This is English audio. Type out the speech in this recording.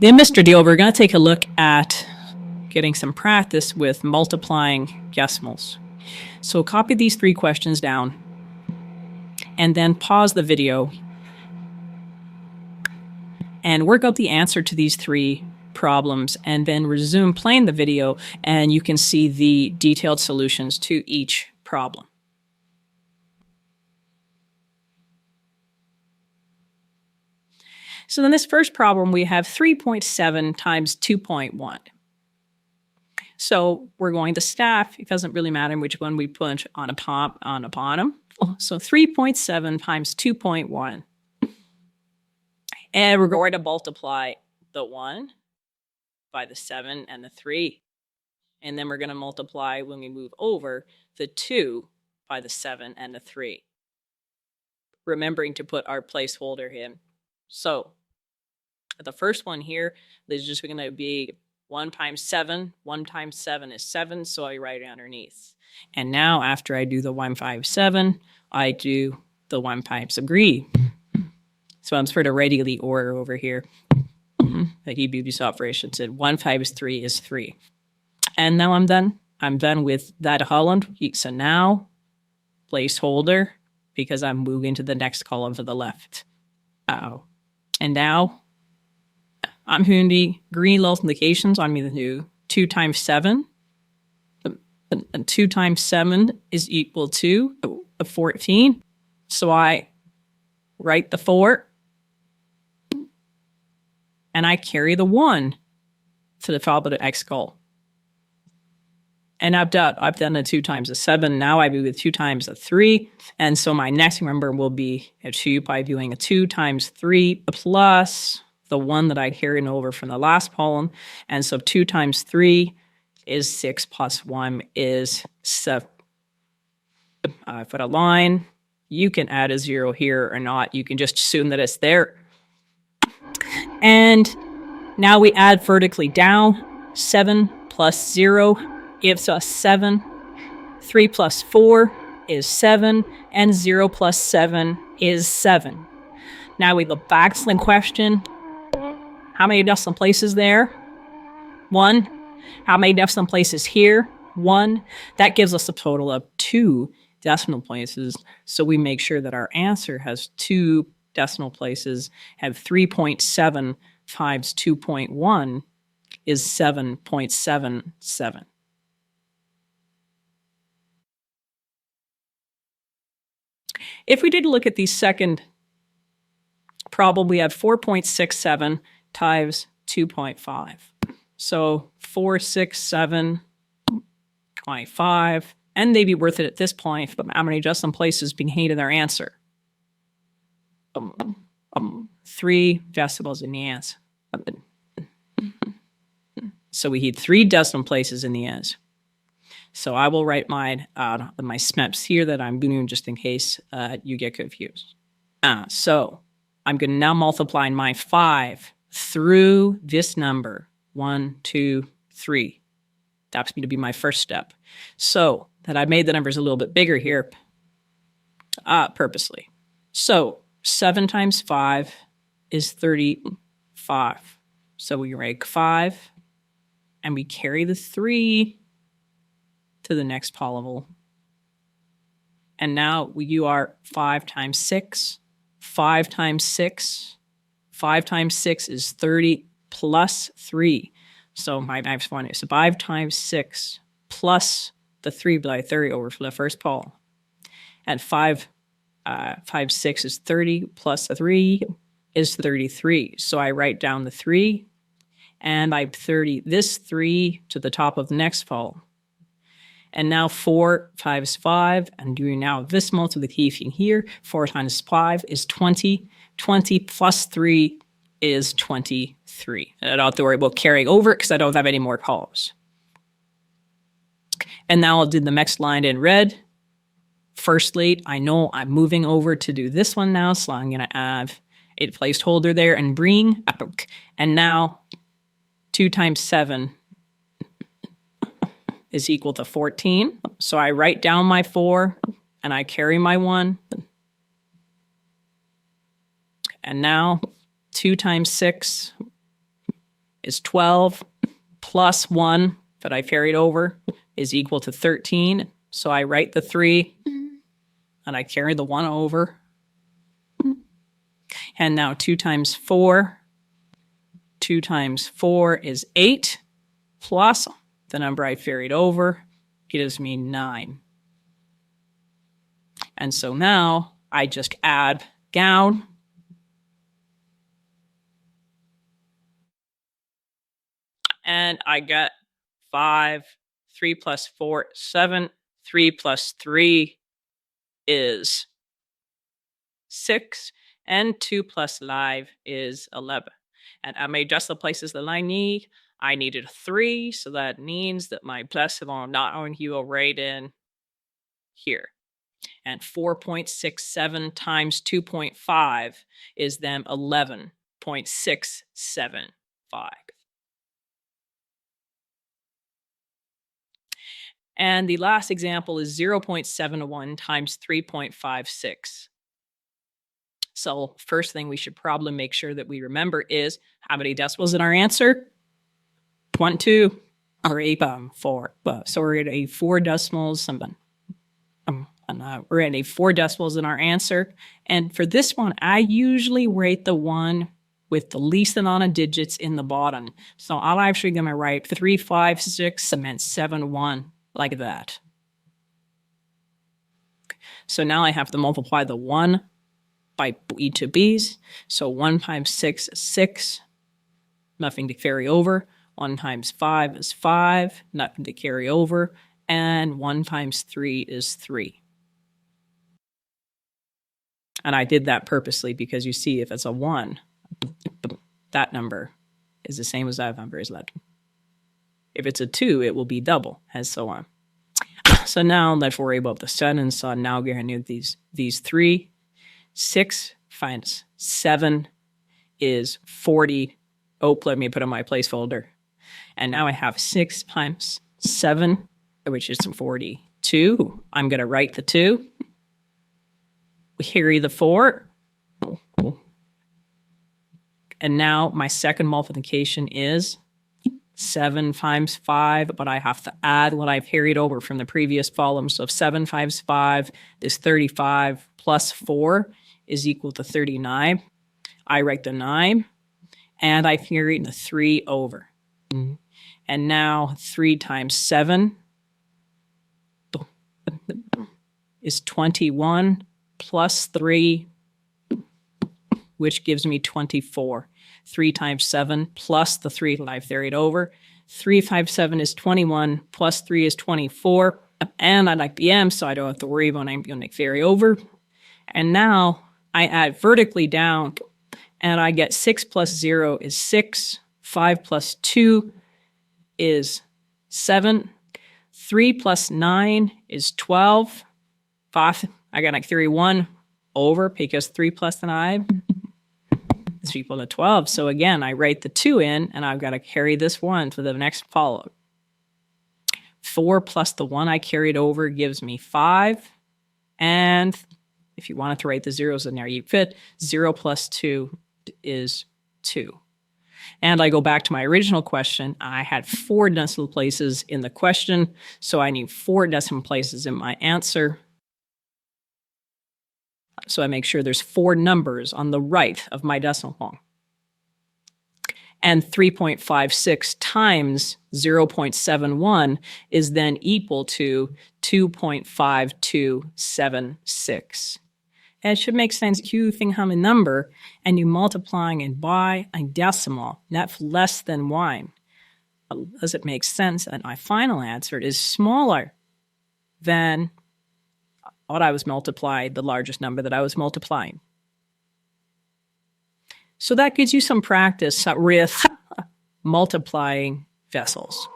In Mr. Deal, we're going to take a look at getting some practice with multiplying decimals. So copy these 3 questions down and then pause the video and work out the answer to these 3 problems and then resume playing the video and you can see the detailed solutions to each problem. So in this first problem, we have 3.7 times 2.1. So we're going to staff. It doesn't really matter which one we put on a bottom. So 3.7 times 2.1. And we're going to multiply the 1 by the 7 and the 3. And then we're going to multiply, when we move over, the 2 by the 7 and the 3. Remembering to put our placeholder in. So the first one here is just going to be 1 times 7. 1 times 7 is 7, so I write it underneath. And now after I do the 1 times 7, I do the 1 times 3. So I'm sort of writing the order over here. The Hebrew operation said 1 times 3 is 3. And now I'm done. I'm done with that Holland. So now, placeholder, because I'm moving to the next column to the left. And now, I'm doing the green multiplications. I'm going to do 2 times 7. And 2 times 7 is equal to 14. So I write the 4. And I carry the 1 to the top of the X column. And I've done the 2 times the 7. Now I do the 2 times the 3. And so my next number will be a 2 by doing a 2 times 3 plus the 1 that I carried over from the last column. And so 2 times 3 is 6 plus 1 is 7. I put a line. You can add a 0 here or not. You can just assume that it's there. And now we add vertically down. 7 plus 0 gives us 7. 3 plus 4 is 7. And 0 plus 7 is 7. Now we look back to the question. How many decimal places there? 1. How many decimal places here? 1. That gives us a total of 2 decimal places. So we make sure that our answer has 2 decimal places, have 3.7 times 2.1 is 7.77. If we did look at the second problem, we have 4.67 times 2.5. So 467.5, and they'd be worth it at this point, but how many decimal places being hated their answer? 3 decimals in the answer. So we need 3 decimal places in the answer. So I will write my SMEPs here that I'm doing just in case you get confused. So I'm going to now multiply my 5 through this number. 1, 2, 3. That's going to be my first step. So that I made the numbers a little bit bigger here purposely. So 7 times 5 is 35. So we write 5 and we carry the 3 to the next polynomial. And now you are 5 times 6. 5 times 6. 5 times 6 is 30 plus 3. So my next one is 5 times 6 plus the 3 by 30 over for the first polynomial. And 5 times 6 is 30 plus the 3 is 33. So I write down the 3 and I 30 this 3 to the top of the next polynomial. And now 4 times 5, and doing now this multiplication here, 4 times 5 is 20. 20 plus 3 is 23. And I don't have to worry about carrying over because I don't have any more columns. And now I'll do the next line in red. Firstly, I know I'm moving over to do this one now, so I'm going to add a placeholder there and bring. And now 2 times 7 is equal to 14. So I write down my 4 and I carry my 1. And now 2 times 6 is 12 plus 1 that I carried over is equal to 13. So I write the 3 and I carry the 1 over. And now 2 times 4. 2 times 4 is 8 plus the number I carried over gives me 9. And so now I just add down. And I get 5, 3 plus 4, 7, 3 plus 3 is 6, and 2 plus 5 is 11. And I made just the places that I need. I needed 3, so that means that my decimal not going to go right in here. And 4.67 times 2.5 is then 11.675. And the last example is 0.71 times 3.56. So first thing we should probably make sure that we remember is how many decimals in our answer? 1, 2, or 8, 4. So we're at a 4 decimals. We're at a 4 decimals in our answer. And for this one, I usually rate the one with the least amount of digits in the bottom. So I'm actually going to write 3, 5, 6, and then 7, 1, like that. So now I have to multiply the 1 by each of these. So 1 times 6 is 6, nothing to carry over. 1 times 5 is 5, nothing to carry over. And 1 times 3 is 3. And I did that purposely because you see if it's a 1, that number is the same as that number is left. If it's a 2, it will be double, and so on. So now let's worry about the sudden. So now we're going to do these 3. 6 times 7 is 40. Oh, let me put on my placeholder. And now I have 6 times 7, which is 42. I'm going to write the 2. We carry the 4. And now my second multiplication is 7 times 5, but I have to add what I've carried over from the previous column. So if 7 times 5 is 35 plus 4 is equal to 39. I write the 9, and I carry the 3 over. And now 3 times 7 is 21 plus 3, which gives me 24. 3 times 7 plus the 3 that I've carried over. 3 times 7 is 21 plus 3 is 24. And I like the M, so I don't have to worry about I'm going to carry over. And now I add vertically down, and I get 6 plus 0 is 6. 5 plus 2 is 7. 3 plus 9 is 12. 5, I got to carry 1 over because 3 plus 9 is equal to 12. So again, I write the 2 in, and I've got to carry this 1 to the next column. 4 plus the 1 I carried over gives me 5. And if you wanted to write the zeros in there, you fit. 0 plus 2 is 2. And I go back to my original question. I had 4 decimal places in the question, so I need 4 decimal places in my answer. So I make sure there's 4 numbers on the right of my decimal point. And 3.56 times 0.71 is then equal to 2.5276. And it should make sense if you think of a number and you're multiplying it by a decimal, that's less than 1. Does it make sense? And my final answer is smaller than what I was multiplying, the largest number that I was multiplying. So that gives you some practice with multiplying decimals.